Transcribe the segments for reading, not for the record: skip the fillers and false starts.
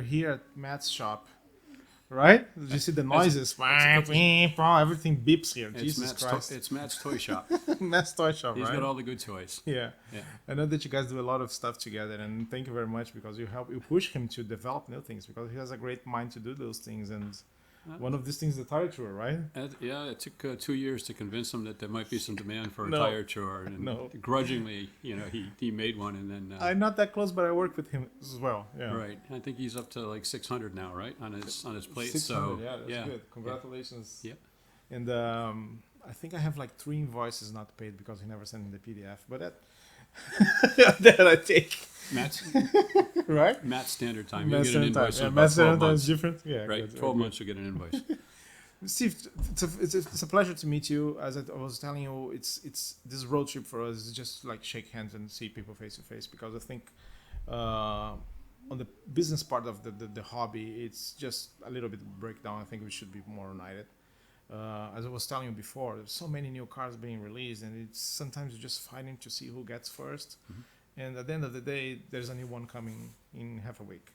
here at Matt's shop, right? Did you see the noises? Everything beeps here. Jesus Christ! It's Matt's toy shop. Matt's toy shop, He's right? got all the good toys. Yeah. Yeah. I know that you guys do a lot of stuff together, and thank you very much because you push him to develop new things because he has a great mind to do those things. And one of these things is the tire tour, right? It took 2 years to convince him that there might be some demand for a No. tire tour, and grudgingly, he made one, and then I'm not that close, but I work with him as well. Yeah. right. I think he's up to like 600 now, right, on his plate. 600, So that's good. Congratulations. Yeah. And I think I have like 3 invoices not paid because he never sent me the PDF. But that I take. Matt's Right? Matt's standard time. Matt's You'll get an standard invoice. time. in Yeah, about Matt's 12 standard time months, is different. Yeah, right? good. 12 months you'll get an invoice. Steve, it's a pleasure to meet you. As I was telling you, it's this road trip for us is just like shake hands and see people face to face because I think on the business part of the hobby, it's just a little bit breakdown. I think we should be more united. As I was telling you before, there's so many new cars being released, and it's sometimes you're just fighting to see who gets first. Mm-hmm. And at the end of the day, there's a new one coming in half a week.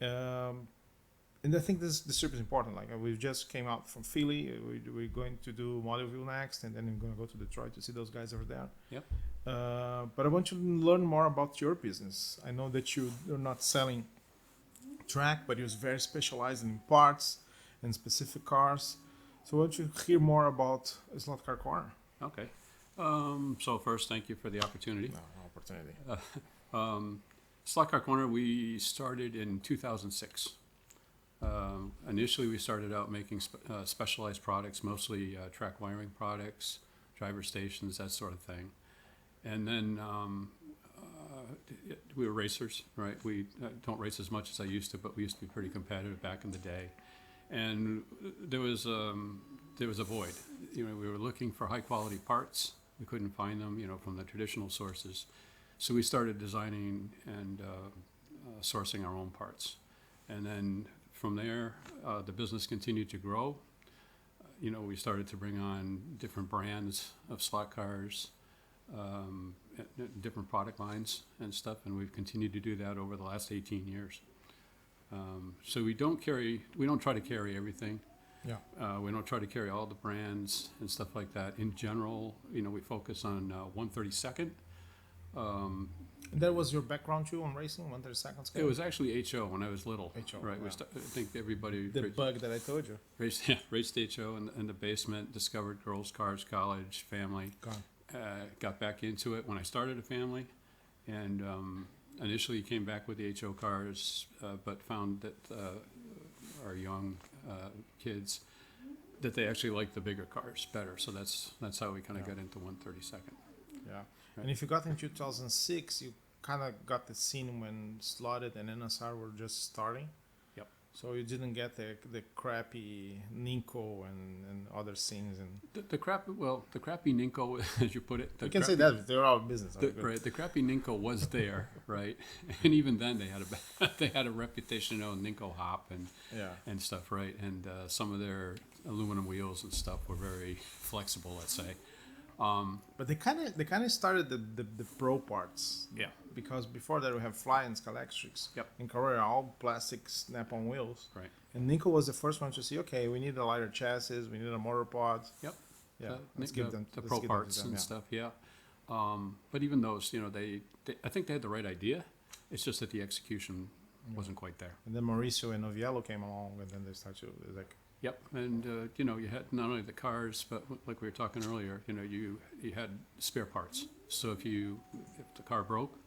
And I think this trip is important. Like we just came out from Philly. We're going to do Modelville next, and then I'm going to go to Detroit to see those guys over there. Yep. But I want to learn more about your business. I know that you're not selling track, but you're very specialized in parts and specific cars. So I want you to hear more about Slot Car Corner. Okay. So first, thank you for the opportunity. No opportunity. Slot Car Corner, we started in 2006. Initially, we started out making specialized products, mostly track wiring products, driver stations, that sort of thing. And then we were racers, right? We don't race as much as I used to, but we used to be pretty competitive back in the day. And there was a void. We were looking for high quality parts. We couldn't find them, from the traditional sources. So we started designing and sourcing our own parts. And then from there, the business continued to grow. We started to bring on different brands of slot cars, different product lines and stuff, and we've continued to do that over the last 18 years. So we don't try to carry everything. Yeah. We don't try to carry all the brands and stuff like that. In general, we focus on 1/32. And that was your background too on racing, 1/32 scale? It was actually HO when I was little. HO, right? yeah. I think everybody The bug that I told you. raced HO in the basement, discovered girls' cars, college, family. Gone. Got back into it when I started a family, and initially came back with the HO cars, but found that our young kids, that they actually like the bigger cars better. So that's how we kind of got into 1/32. Yeah. And if you got in 2006, you kind of got the scene when Slotted and NSR were just starting. Yep. So you didn't get the crappy Ninko and other scenes. And The crappy Ninko, as you put it. you can say that, they're all business. Right. The crappy Ninko was there, right? And even then they had a reputation on Ninko hop and stuff, right? And some of their aluminum wheels and stuff were very flexible, let's say. But they kind of started the pro parts. Yeah. Because before that we have Fly and Scalextrics. Yep. In Korea, all plastic snap-on wheels. Right. And Ninko was the first one to see, okay, we need a lighter chassis, we need a motor pod. Yep. Yeah. Let's give them the pro parts and stuff. Yeah. But even those, they I think they had the right idea. It's just that the execution wasn't quite there. And then Mauricio and Noviello came along, and then they started to like. Yep, and you had not only the cars, but like we were talking earlier, you had spare parts. So if the car broke,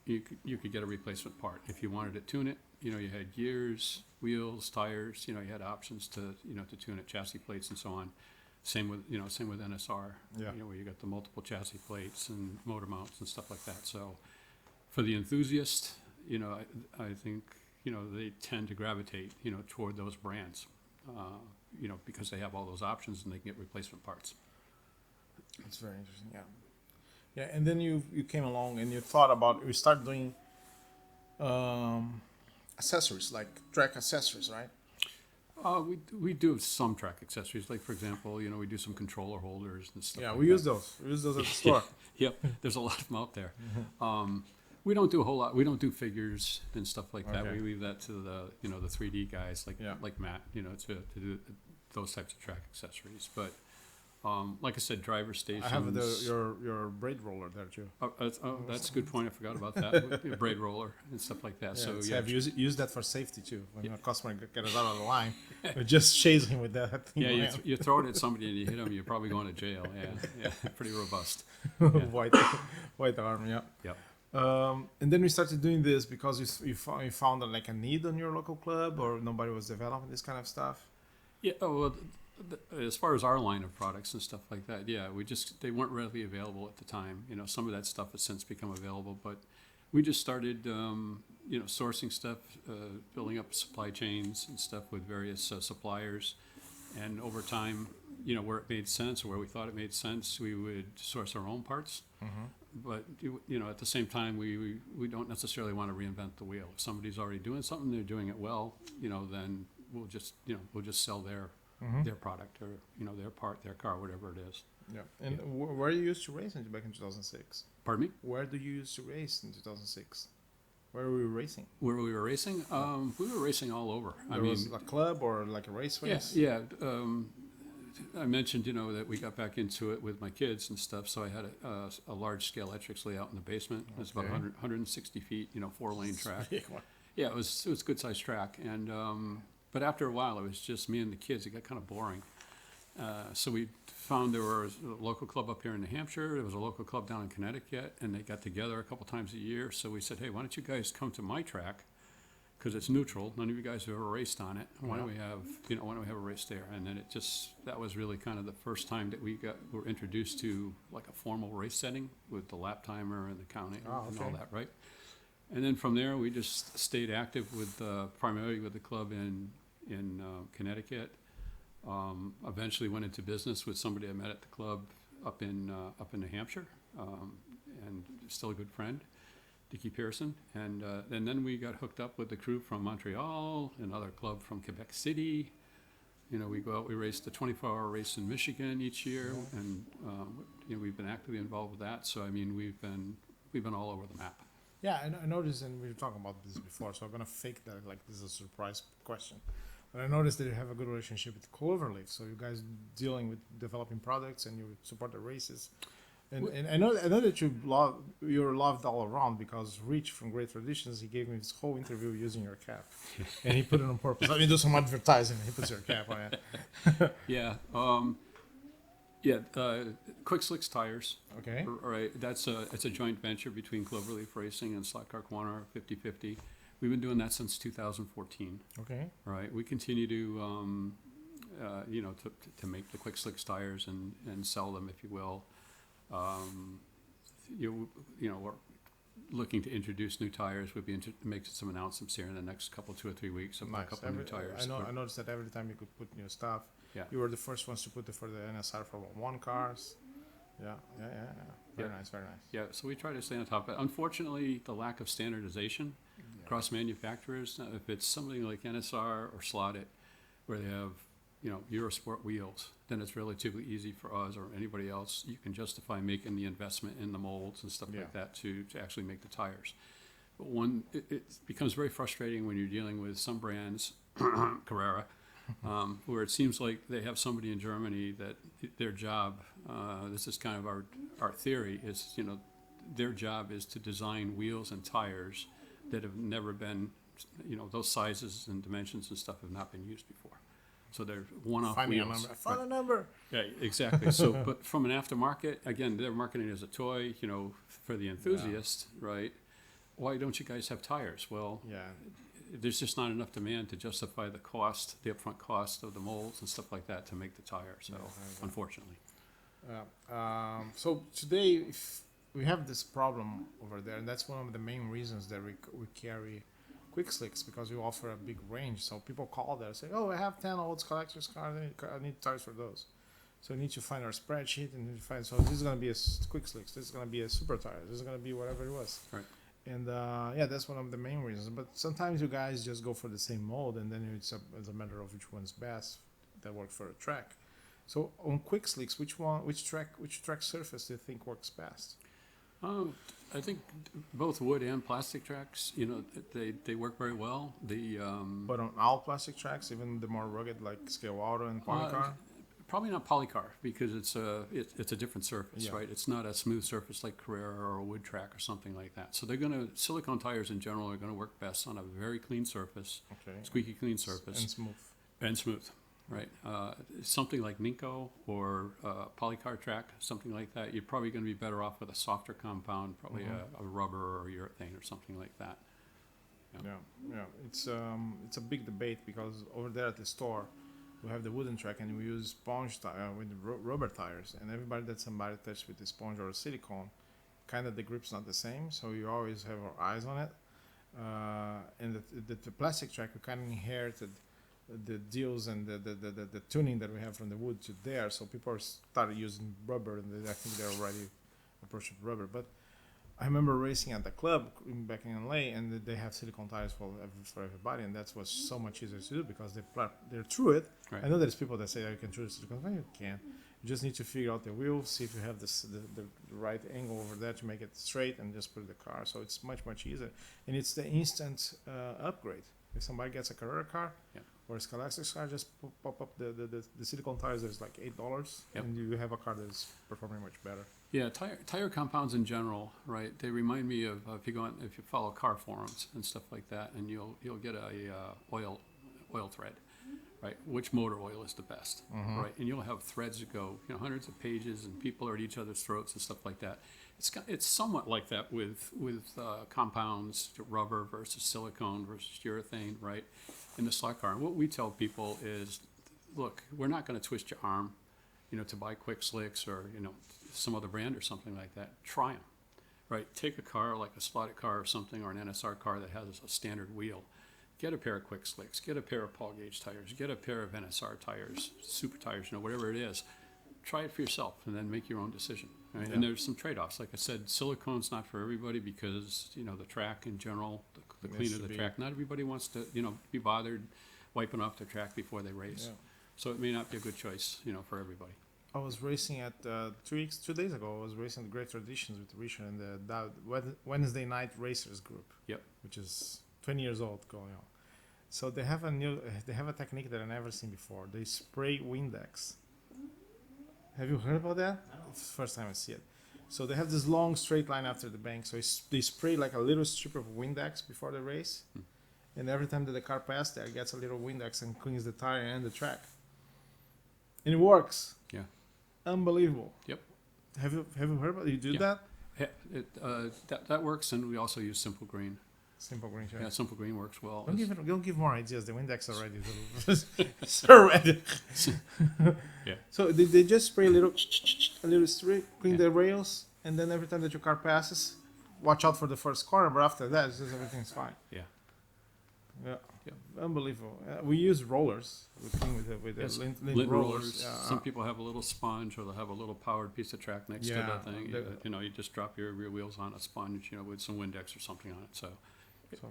you could get a replacement part. If you wanted to tune it, you had gears, wheels, tires. You had options to tune it, chassis plates and so on. Same with NSR. Yeah. Where you got the multiple chassis plates and motor mounts and stuff like that. So for the enthusiast, I think they tend to gravitate toward those brands. Because they have all those options and they can get replacement parts. That's very interesting. Yeah. Yeah, and then you came along and you thought about we started doing accessories like track accessories, right? We do some track accessories, like for example, we do some controller holders and stuff. Yeah, like we that. use those. We use those at the store. Yep, there's a lot of them out there. We don't do a whole lot. We don't do figures and stuff like that. Okay. We leave that to the the 3D guys Yeah. like Matt, to do those types of track accessories. But like I said, driver stations. I have your braid roller there too. That's a good point. I forgot about that. Braid roller and stuff like that. So Have use that for safety too. When a customer gets out of the line, you just chase him with that thing. yeah, you throw it at somebody and you hit them, you're probably going to jail. Yeah, pretty robust. white arm. Yeah. Yep. And then we started doing this because you found like a need on your local club, or nobody was developing this kind of stuff. Yeah. Oh, well, as far as our line of products and stuff like that, yeah, they weren't readily available at the time. Some of that stuff has since become available, but we just started, sourcing stuff, building up supply chains and stuff with various suppliers, and over time, where it made sense or where we thought it made sense, we would source our own parts. But at the same time, we don't necessarily want to reinvent the wheel. If somebody's already doing something, they're doing it well, then we'll just sell their product or their part, their car, whatever it is. Yeah. And where you used to race back in 2006? Pardon me? Where do you used to race in 2006? Where were we racing? Where we were racing? We were racing all over. Was a club or like a race? Yeah. I mentioned, that we got back into it with my kids and stuff. So I had a large scale electrics layout in the basement. It was about 160 feet, 4-lane track. Yeah, it was a good sized track. And, but after a while, it was just me and the kids. It got kind of boring. So we found there was a local club up here in New Hampshire. There was a local club down in Connecticut, and they got together a couple times a year. So we said, hey, why don't you guys come to my track? Because it's neutral. None of you guys have ever raced on it. Why don't we have a race there? And then that was really kind of the first time that we were introduced to like a formal race setting with the lap timer and the counting and all that, right? And then from there, we just stayed active with primarily with the club in Connecticut. Eventually went into business with somebody I met at the club up in New Hampshire, and still a good friend, Dickie Pearson. And then we got hooked up with the crew from Montreal, another club from Quebec City. We go out, we race the 24-hour race in Michigan each year, and we've been actively involved with that. So I mean, we've been all over the map. Yeah, I noticed, and we were talking about this before, so I'm gonna fake that like this is a surprise question. But I noticed that you have a good relationship with Cloverleaf, so you guys dealing with developing products and you support the races. And I know that you're loved all around, because Rich from Great Traditions, he gave me this whole interview using your cap, and he put it on purpose. Let me do some advertising. He puts your cap on it. Yeah. Quick Slicks Tires. Okay. Right. It's a joint venture between Cloverleaf Racing and SlotCar Corner, 50-50. We've been doing that since 2014. Okay. Right. We continue to, to make the Quick Slicks tires and sell them, if you will. We're looking to introduce new tires. We'll be making some announcements here in the next 2 or 3 weeks of a couple of new tires. I noticed that every time you could put new stuff. Yeah. You were the first ones to put it for the NSR Formula 1 cars. Yeah. Very nice. Yeah, so we try to stay on top of it. Unfortunately, the lack of standardization across manufacturers, if it's something like NSR or Slotted, where they have, Eurosport wheels, then it's relatively easy for us or anybody else. You can justify making the investment in the molds and stuff like that to actually make the tires. But it becomes very frustrating when you're dealing with some brands, Carrera, where it seems like they have somebody in Germany that their job, this is kind of our theory, is, their job is to design wheels and tires that have never been, those sizes and dimensions and stuff have not been used before. So they're one-off wheels. Find a number. Yeah, exactly. So, but from an aftermarket, again, they're marketing it as a toy, for the enthusiast, right? Why don't you guys have tires? Well, there's just not enough demand to justify the upfront cost of the molds and stuff like that to make the tire. So, unfortunately. So today, we have this problem over there, and that's one of the main reasons that we carry Quick Slicks, because we offer a big range. So people call there and say, oh, I have 10 old collector's cars, I need tires for those. So we need to find our spreadsheet and find, so this is going to be a Quick Slicks, this is going to be a super tire, this is going to be whatever it was. Right. And that's one of the main reasons. But sometimes you guys just go for the same mold, and then it's a matter of which one's best that works for a track. So on Quick Slicks, which track surface do you think works best? I think both wood and plastic tracks, they work very well. But on all plastic tracks, even the more rugged like scale auto and polycar. Probably not polycar because it's a different surface, Yeah. right? It's not a smooth surface like Carrera or a wood track or something like that. So silicone tires in general are gonna work best on a very clean surface, Okay. squeaky clean surface, And smooth. smooth, right? Something like Ninko or polycar track, something like that, you're probably gonna be better off with a softer compound, probably a rubber or urethane or something like that. Yeah. It's a big debate because over there at the store, we have the wooden track and we use sponge with rubber tires, and everybody that somebody touched with the sponge or a silicone, kind of the grip's not the same, so you always have our eyes on it. And the plastic track, we kind of inherited the deals and the tuning that we have from the wood to there, so people started using rubber, and I think they're already approaching rubber. But I remember racing at the club back in LA, and they have silicone tires for everybody, and that was so much easier to do because they're through it. Right. I know there's people that say you can choose silicone tire. You can. You just need to figure out the wheel, see if you have the right angle over there to make it straight, and just put the car. So it's much easier, and it's the instant upgrade. If somebody gets a Carrera car or a Scholastic car, just pop up the silicone tires. There's like $8, and you have a car that's performing much better. Yeah, tire compounds in general, right? They remind me of if you follow car forums and stuff like that, and you'll get a oil thread, right? Which motor oil is the best, right? And you'll have threads that go hundreds of pages, and people are at each other's throats and stuff like that. It's somewhat like that with compounds, rubber versus silicone versus urethane, right? In the slot car, and what we tell people is, look, we're not going to twist your arm, to buy quick slicks or some other brand or something like that. Try them, right? Take a car like a slotted car or something, or an NSR car that has a standard wheel. Get a pair of quick slicks, get a pair of Paul Gauge tires, get a pair of NSR tires, super tires, whatever it is. Try it for yourself and then make your own decision. Right? Yeah. And there's some trade-offs. Like I said, silicone's not for everybody because, the track in general, the cleaner the track, not everybody wants to, be bothered wiping off their track before they race. Yeah. So it may not be a good choice, for everybody. I was racing at 2 days ago. I was racing the Great Traditions with Richard and the Wednesday Night Racers group. Yep. Which is 20 years old going on. So they have a technique that I've never seen before. They spray Windex. Have you heard about that? It's the first time I see it. So they have this long straight line after the bank. So they spray like a little strip of Windex before the race, and every time that the car passes there, it gets a little Windex and cleans the tire and the track. And it works. Yeah. Unbelievable. Yep. Have you heard about it? You do that? Yeah, that works, and we also use Simple Green. Simple Green, sure. Yeah, Simple Green works well. Don't give more ideas. The Windex already. It's already. Yeah. So they just spray a little strip, clean the rails, and then every time that your car passes, watch out for the first corner. But after that, everything's fine. Yeah. Yeah. Unbelievable. We use rollers. We clean with the lint rollers. Yeah. Some people have a little sponge, or they'll have a little powered piece of track next to that thing. You just drop your rear wheels on a sponge, with some Windex or something on it. So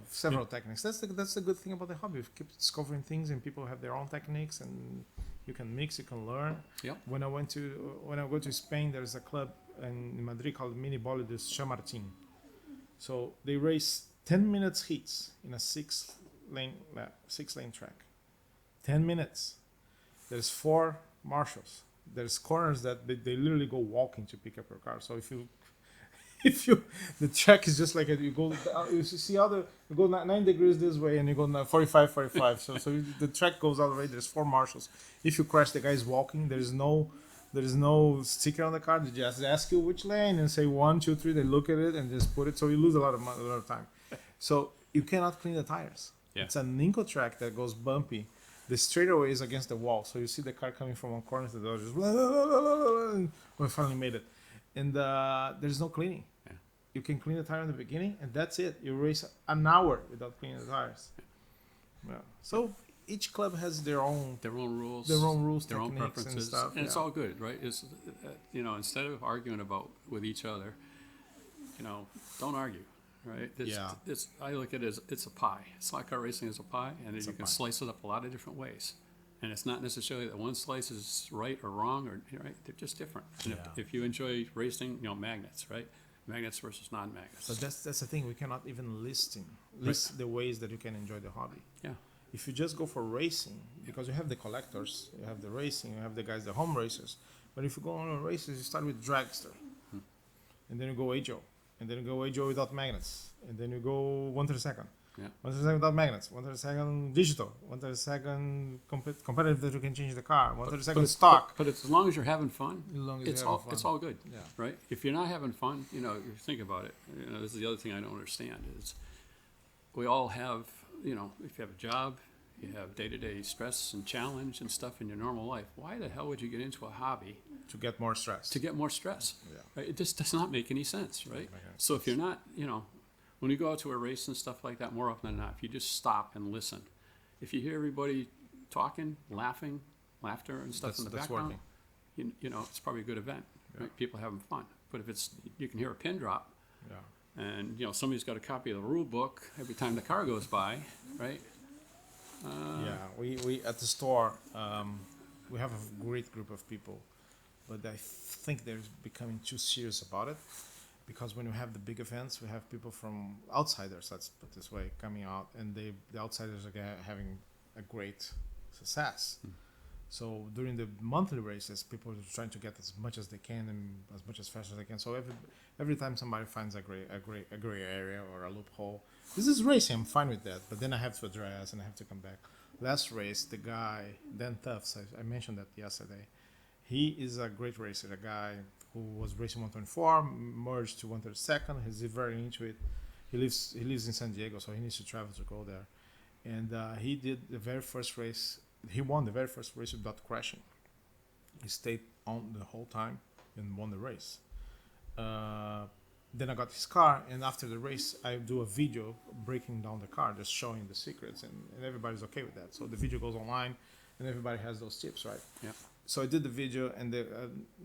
several techniques. That's the good thing about the hobby. We keep discovering things, and people have their own techniques, and you can mix, you can learn. Yeah. When I go to Spain, there's a club in Madrid called Mini Bolides Chamartin. So they race 10 minutes heats in a six lane track. 10 minutes. There's 4 marshals. There's corners that they literally go walking to pick up your car. So if you the track is just like you go, you see you go 9 degrees this way and you go 45. So the track goes all the way. There's 4 marshals. If you crash, the guy's walking. There is no sticker on the car. They just ask you which lane and say 1, 2, 3. They look at it and just put it. So you lose a lot of time. So you cannot clean the tires. Yeah. It's a Ninko track that goes bumpy. The straightaway is against the wall, so you see the car coming from one corner to the other. Just blah, blah, blah, blah, blah, we finally made it, and there's no cleaning. Yeah. You can clean the tire in the beginning, and that's it. You race an hour without cleaning the tires. Yeah. So each club has their own rules, their own preferences, and stuff. And it's all good, right? It's instead of arguing with each other, don't argue. Right. I look at it as it's a pie. Slot car racing is a pie, and you can slice it up a lot of different ways. And it's not necessarily that one slice is right or wrong, or right. They're just different. And if you enjoy racing, magnets, right? magnets versus non-magnets. So that's the thing. We cannot even list the ways that you can enjoy the hobby. Yeah. If you just go for racing, because you have the collectors, you have the racing, you have the guys, the home racers. But if you go on races, you start with dragster, and then you go HO, and then you go HO without magnets, and then you go 1/32. Yeah. 1/32 without magnets, 1/32 digital, 1/32 competitive that you can change the car, 1/32 stock. But as long as you're having fun, As long as it's you're all having fun. it's all good, Yeah. right? If you're not having fun, you think about it. This is the other thing I don't understand is we all have, if you have a job, you have day-to-day stress and challenge and stuff in your normal life. Why the hell would you get into a hobby To get more stress. to get more stress? Yeah. Right? It just does not make any sense, right? make any So if you're not, when you go out to a race and stuff like that, more often than not, if you just stop and listen, if you hear everybody talking, laughter and stuff in the background, working. it's probably a good event, Yeah. right? People having fun. But if you can hear a pin drop, Yeah. and somebody's got a copy of the rule book every time the car goes by, right? Yeah, we at the store, we have a great group of people, but I think they're becoming too serious about it, because when we have the big events, we have people from outsiders, let's put this way, coming out, and the outsiders are having a great success. So during the monthly races, people are trying to get as much as they can and as much as fast as they can. So every time somebody finds a gray area or a loophole, this is racing. I'm fine with that, but then I have to address and I have to come back. Last race, the guy Dan Tufts, I mentioned that yesterday. He is a great racer. A guy who was racing 124, merged to 132nd. He's very into it. He lives in San Diego, so he needs to travel to go there. And he did the very first race. He won the very first race without crashing. He stayed on the whole time and won the race. Then I got his car, and after the race, I do a video breaking down the car, just showing the secrets, and everybody's okay with that. So the video goes online, and everybody has those tips, right? Yeah. So I did the video, and the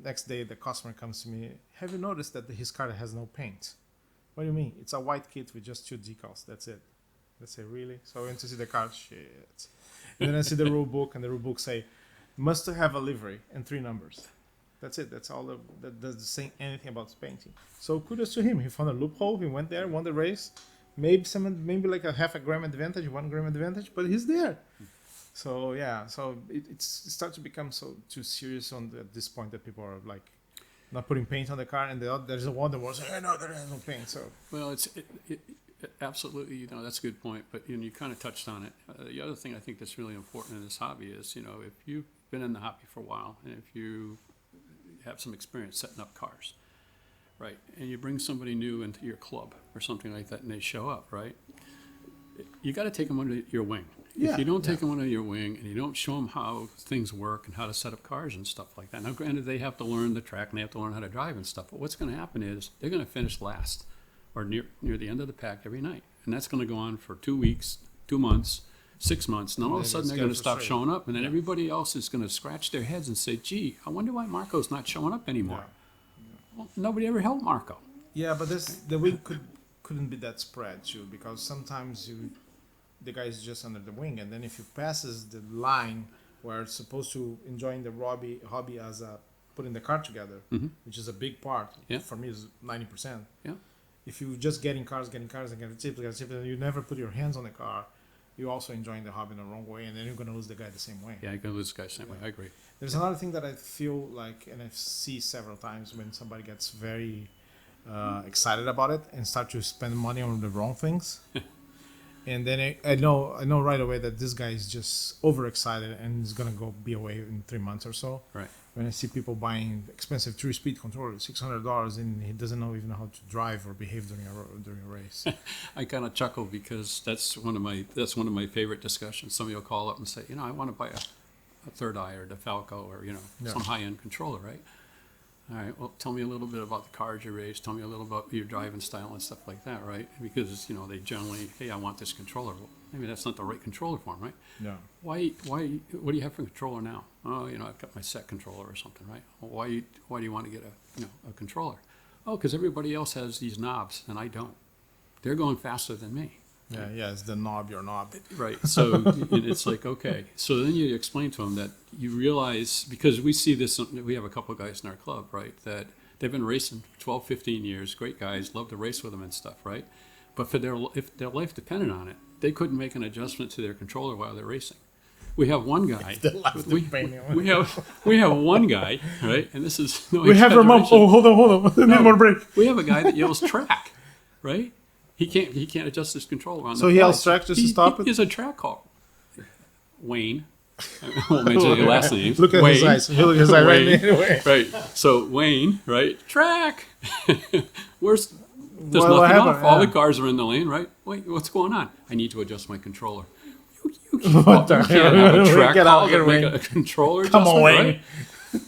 next day, the customer comes to me, have you noticed that his car has no paint? What do you mean? It's a white kit with just 2 decals, that's it. I say, really? So I went to see the car, shit. And then I see the rule book, and the rule book say, must have a livery and 3 numbers. That's it. That's all. That doesn't say anything about painting. So kudos to him. He found a loophole. He went there, won the race. Maybe like a half a gram advantage, 1 gram advantage, but he's there. So yeah. So it starts to become so too serious at this point that people are like not putting paint on the car, and there's a one that was, hey, no, there is no paint. So Well, it absolutely, that's a good point, but you kind of touched on it. The other thing I think that's really important in this hobby is, if you've been in the hobby for a while, and if you have some experience setting up cars, right, and you bring somebody new into your club or something like that, and they show up, right, you got to take them under your wing. Yeah, if you don't take them under your wing and you don't show them how things work and how to set up cars and stuff like that, now granted they have to learn the track and they have to learn how to drive and stuff, but what's going to happen is they're going to finish last or near the end of the pack every night, and that's going to go on for 2 weeks, 2 months, 6 months, and then all of a sudden they're going to stop showing up, and then everybody else is going to scratch their heads and say, gee, I wonder why Marco's not showing up anymore. Well, nobody ever helped Marco. yeah, but the wing couldn't be that spread too, because sometimes the guy is just under the wing, and then if he passes the line where it's supposed to enjoying the hobby as a putting the car together, which is a big part, for me is 90%. Yeah. If you just getting cars and getting tips, and you never put your hands on the car, you're also enjoying the hobby in the wrong way, and then you're going to lose the guy the same way. Yeah, you're going to lose the guy the same way. I agree. There's another thing that I feel like, and I see several times when somebody gets very excited about it and start to spend money on the wrong things. And then I know right away that this guy is just overexcited and is going to be away in 3 months or so. Right. When I see people buying expensive 3-speed controllers, $600, and he doesn't even know how to drive or behave during a race. I kind of chuckle because that's one of my favorite discussions. Somebody will call up and say, I want to buy a Third Eye or DeFalco or some high-end controller, right? All right. Well, tell me a little bit about the cars you race. Tell me a little about your driving style and stuff like that, right? Because they generally, hey, I want this controller. Well, maybe that's not the right controller for them, right? Yeah. Why? What do you have for a controller now? Oh, I've got my set controller or something, right? Well, why do you want to get a controller? Oh, because everybody else has these knobs and I don't. They're going faster than me. Yeah, it's the knob, your knob. Right. So it's like, okay. So then you explain to them that you realize, because we see this, we have a couple of guys in our club, right, that They've been racing 12, 15 years. Great guys, love to race with them and stuff, right? But if their life depended on it, they couldn't make an adjustment to their controller while they're racing. We have one guy. We have one guy, right? And this is no We have our mom. Oh, hold on. We need more break. We have a guy that yells track, right? He can't adjust his controller on. So he yells track just to stop it. He's a track call. Wayne. I won't mention your last name. Look at Wayne. his eyes. Look at his eyes right anyway. Right. So Wayne, right? Track. There's What nothing happened? off. All Yeah. the cars are in the lane, right? Wait, what's going on? I need to adjust my controller. You What the can't hell? have a track Get call out here, to make Wayne. a controller Come on, adjustment, Wayne. right?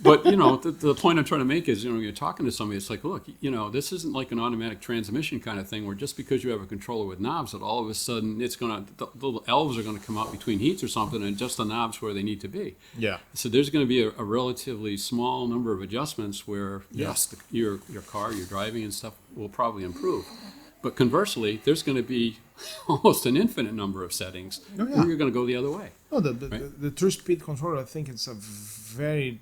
But the point I'm trying to make is, you're talking to somebody. It's like, look, this isn't like an automatic transmission kind of thing where just because you have a controller with knobs, that all of a sudden the little elves are gonna come out between heats or something and adjust the knobs where they need to be. Yeah. So there's going to be a relatively small number of adjustments where yes, your car, your driving and stuff will probably improve. But conversely, there's going to be almost an infinite number of settings where you're going to go the other way. No, the Right. true speed controller, I think it's a very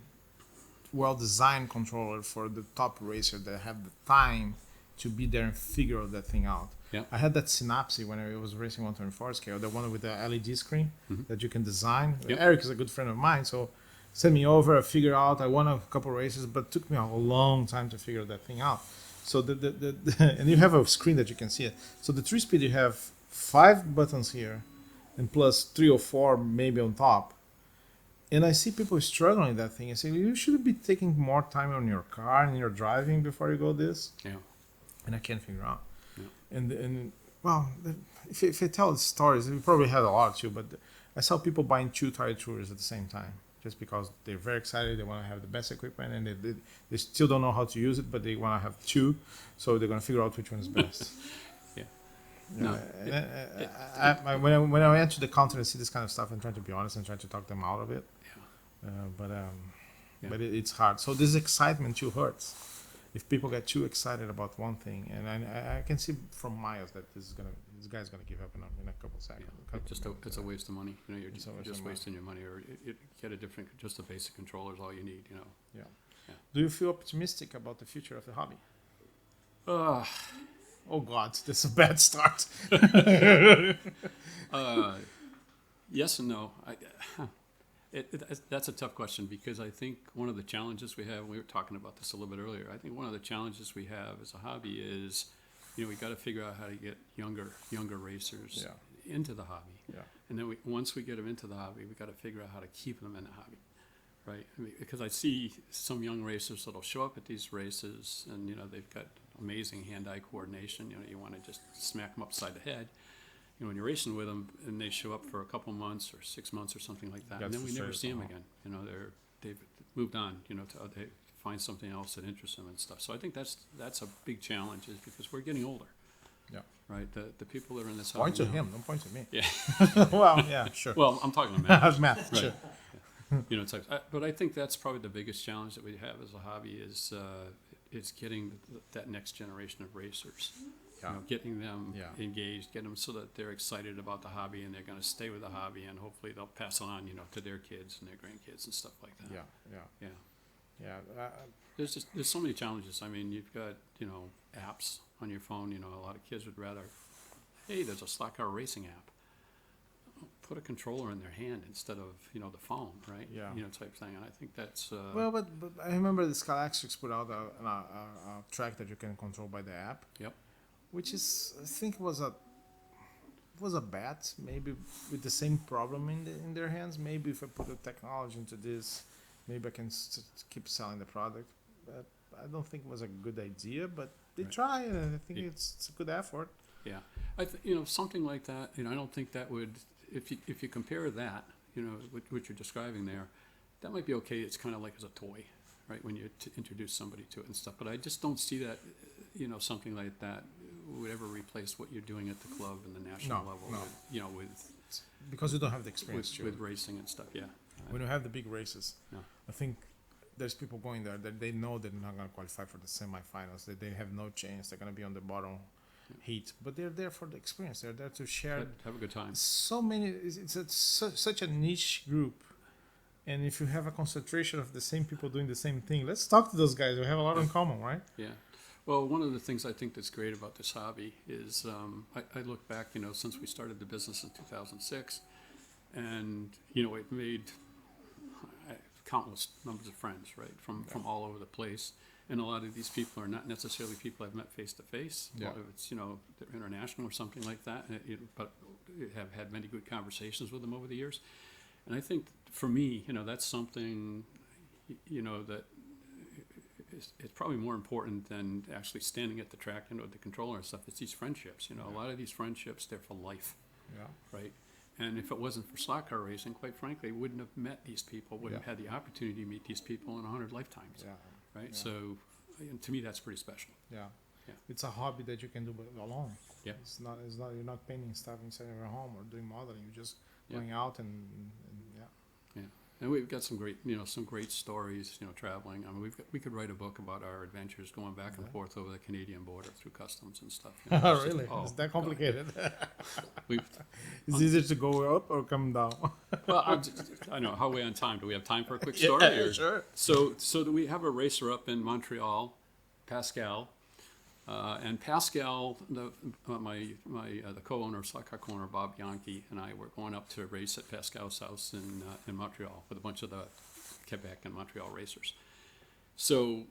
well designed controller for the top racer that have the time to be there and figure out that thing out. Yeah. I had that synapse when I was racing 124 scale, the one with the LED screen that you can design. Yep. Eric is a good friend of mine, so sent me over. I figured out. I won a couple races, but it took me a long time to figure that thing out. So and you have a screen that you can see it. So the 3-speed, you have 5 buttons here, and plus 3 or 4 maybe on top. And I see people struggling with that thing and say, you should be taking more time on your car and your driving before you go this. Yeah. And I can't figure out. Yeah. And well, if I tell the stories, we probably had a lot too, but I saw people buying 2 tire tours at the same time just because they're very excited. They want to have the best equipment, and they still don't know how to use it, but they want to have 2, so they're going to figure out which one is best. Yeah. No, No, when I went to the counter and see this kind of stuff, I'm trying to be honest and trying to talk them out of it. But it's hard. So this excitement too hurts. If people get too excited about one thing, and I can see from Miles that this guy's gonna give up in a couple seconds. it's a waste of money. You're It's a waste just of money. wasting your money, or get just a basic controller is all you need. Do you feel optimistic about the future of the hobby? Oh God, this is a bad start. Yes and no. That's a tough question because I think one of the challenges we have, and we were talking about this a little bit earlier, I think one of the challenges we have as a hobby is, we got to figure out how to get younger racers into the hobby. Yeah. And then once we get them into the hobby, we got to figure out how to keep them in the hobby, right? Because I see some young racers that'll show up at these races and, they've got amazing hand-eye coordination. You want to just smack them upside the head. When you're racing with them and they show up for a couple months or 6 months or something like that, and then we never see them again. They've moved on. They find something else that interests them and stuff. So I think that's a big challenge, is because we're getting older. Yeah. Right. The people that are in this Point hobby to now- him. Don't point to me. Yeah. Well, yeah, sure. Well, I'm talking to Matt. Math, Right. sure. It's like, but I think that's probably the biggest challenge that we have as a hobby is getting that next generation of racers. Getting them engaged, getting them so that they're excited about the hobby and they're going to stay with the hobby, and hopefully they'll pass it on, to their kids and their grandkids and stuff like that. Yeah. There's so many challenges. I mean, you've got apps on your phone. A lot of kids would rather, hey, there's a SlotCar racing app. Put a controller in their hand instead of the phone, right? Yeah. Type thing. And I think that's Well, but I remember the Scalaxtrics put out a track that you can control by the app. Yep. Which is, I think, was a bet, maybe with the same problem in their hands. Maybe if I put the technology into this, maybe I can keep selling the product. But I don't think it was a good idea, but they try, and I think it's a good effort. Yeah, something like that. I don't think that would, if you compare that, what you're describing there, that might be okay. It's kind of like as a toy, right? When you introduce somebody to it and stuff. But I just don't see that, something like that would ever replace what you're doing at the club and the national level. No. With Because you don't have the experience with racing and stuff. Yeah. When you have the big races, Yeah. I think there's people going there that they know they're not going to qualify for the semifinals. That they have no chance. They're going to be on the bottom heat, but they're there for the experience. They're there to share. Have a good time. So many. It's such a niche group And if you have a concentration of the same people doing the same thing, let's talk to those guys. We have a lot in common, right? Yeah. Well, one of the things I think that's great about this hobby is I look back, since we started the business in 2006, and, we've made countless numbers of friends, right, from all over the place. And a lot of these people are not necessarily people I've met face to face. Yeah. It's, they're international or something like that, but have had many good conversations with them over the years. And I think for me, that's something, that it's probably more important than actually standing at the track, the controller and stuff. It's these friendships, a lot of these friendships, they're for life, right? And if it wasn't for slot car racing, quite frankly, wouldn't have met these people, wouldn't have had the opportunity to meet these people in 100 lifetimes, right? Yeah. So to me, that's pretty special. Yeah. Yeah. It's a hobby that you can do alone. Yeah. It's not, you're not painting stuff inside of your home or doing modeling. You're just going out and Yeah, and we've got some great stories, traveling. I mean, we could write a book about our adventures going back and forth over the Canadian border through customs and stuff. Oh, really? Is that complicated? Is it easier to go up or come down? Well, I know. How are we on time? Do we have time for a quick story? Yeah, sure. So do we have a racer up in Montreal, Pascal, and Pascal, the co-owner of Slot Car Corner, Bob Bianchi, and I were going up to race at Pascal's house in Montreal with a bunch of the Quebec and Montreal racers. So,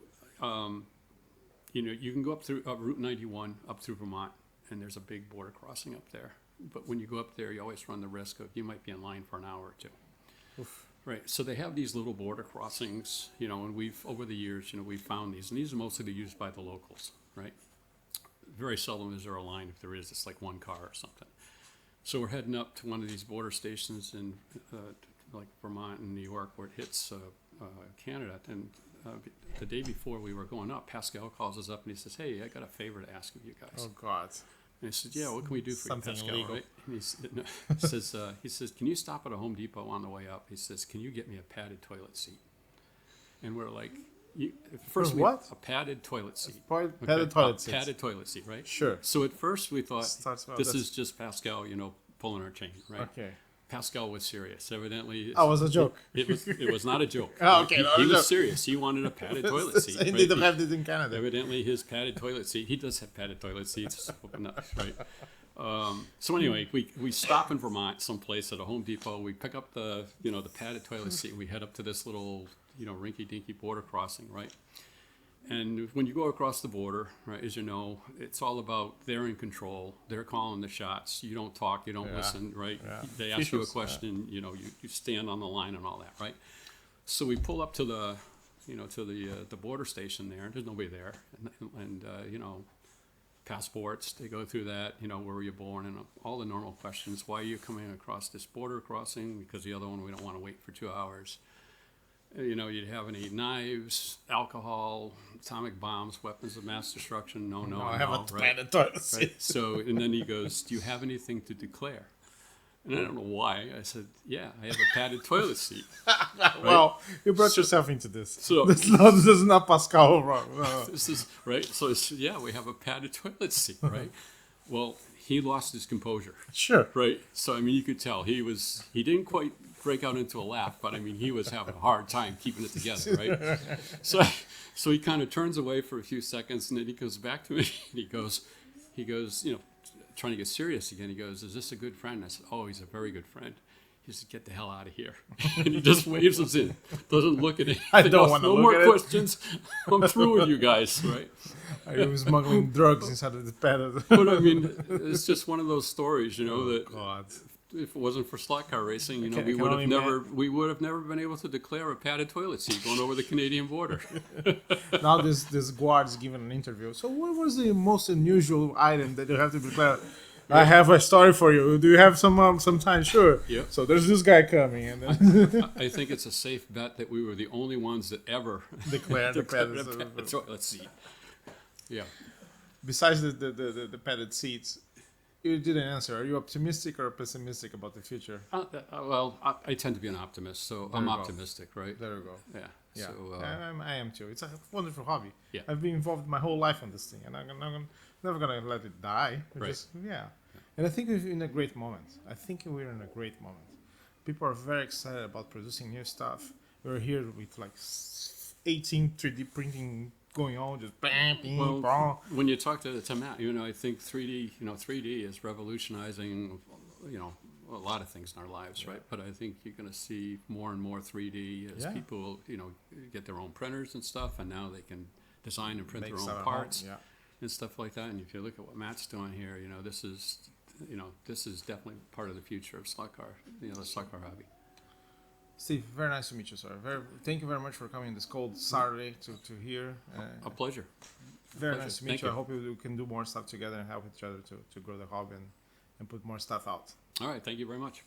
you can go up through Route 91 up through Vermont, and there's a big border crossing up there. But when you go up there, you always run the risk of you might be in line for an hour or two. Oof. Right. So they have these little border crossings, and we've over the years, we've found these, and these are mostly used by the locals, right? Very seldom is there a line. If there is, it's like one car or something. So we're heading up to one of these border stations in like Vermont and New York where it hits Canada. And the day before we were going up, Pascal calls us up and he says, "Hey, I got a favor to ask of you guys." Oh, God. And I said, "Yeah, what can we do for Something you, Pascal?" illegal. Right? And he says, "Can you stop at a Home Depot on the way up?" He says, "Can you get me a padded toilet seat?" And we're like, first what? A padded toilet seat. Padded toilet seat. Padded toilet seat, right? Sure. So at first we thought this that's- is just Pascal, pulling our chain, right? Okay. Pascal was serious. Evidently, Oh, it was a joke. It was not a joke. Oh, okay, He, not a he was joke. serious. He wanted a padded toilet seat. They right? don't have this in Canada. Evidently, his padded toilet seat. He does have padded toilet seats. Right. So anyway, we stop in Vermont, someplace at a Home Depot. We pick up the padded toilet seat. And we head up to this little rinky-dinky border crossing, right? And when you go across the border, right, as you know, it's all about they're in control. They're calling the shots. You don't talk. You don't listen, right? Yeah. They ask you a Officials, question. You stand on the line and all that, right? So we pull up to the border station there. There's nobody there, and passports. They go through that. Where were you born, and all the normal questions. Why are you coming across this border crossing? Because the other one we don't want to wait for 2 hours. You'd have any knives, alcohol, atomic bombs, weapons of mass destruction? No, I have a right? padded toilet seat. Right? So, and then he goes, "Do you have anything to declare?" And I don't know why. I said, "Yeah, I have a padded toilet seat." Well, you brought yourself into this. So- this is not Pascal wrong. No. This is right. So it's, yeah, we have a padded toilet seat, right? Well, he lost his composure, Sure. right? So I mean, you could tell he didn't quite break out into a laugh, but I mean, he was having a hard time keeping it together, right? So he kind of turns away for a few seconds, and then he goes back to me, and he goes, trying to get serious again. He goes, "Is this a good friend?" I said, "Oh, he's a very good friend." He said, "Get the hell out of here." And he just waves us in, doesn't look at anything I don't else. wanna No look more at it. questions. I'm through with you guys, right? I was smuggling drugs inside of the padded. But I mean, it's just one of those stories, that God. if it wasn't for slot car racing, I we can would only have never been able to declare a padded toilet seat going over the Canadian border. Now this guard is giving an interview. So what was the most unusual item that you have to declare? I have a story for you. Do you have some time? Sure. Yep. So there's this guy coming, and then I think it's a safe bet that we were the only ones that ever declared the declared padded. a padded toilet seat. Yeah. Besides the padded seats, you didn't answer. Are you optimistic or pessimistic about the future? Well, I tend to be an optimist, so I'm you go. optimistic, right? There you go. Yeah. Yeah, So, I am too. It's a wonderful hobby. Yeah. I've been involved my whole life on this thing, and I'm never gonna let it die. Right. Just, yeah. And I think we're in a great moment. I think we're in a great moment. people are very excited about producing new stuff. We're here with like 18 3D printing going on, just bam, bing, Well, bong. when you talk to Matt, I think 3D is revolutionizing, a lot of things in our lives, right? But I think you're going to see more and more 3D as people, get their own printers and stuff, and now they can design and print Make their stuff own at parts home, and stuff like that. And if you look at what Matt's doing here, this is definitely part of the future of slot car, the slot car hobby. Steve, very nice to meet you, sir. Thank you very much for coming this cold Saturday to here. A pleasure. Very nice to meet Thank you. you. I hope we can do more stuff together and help each other to grow the hobby and put more stuff out. All right. Thank you very much.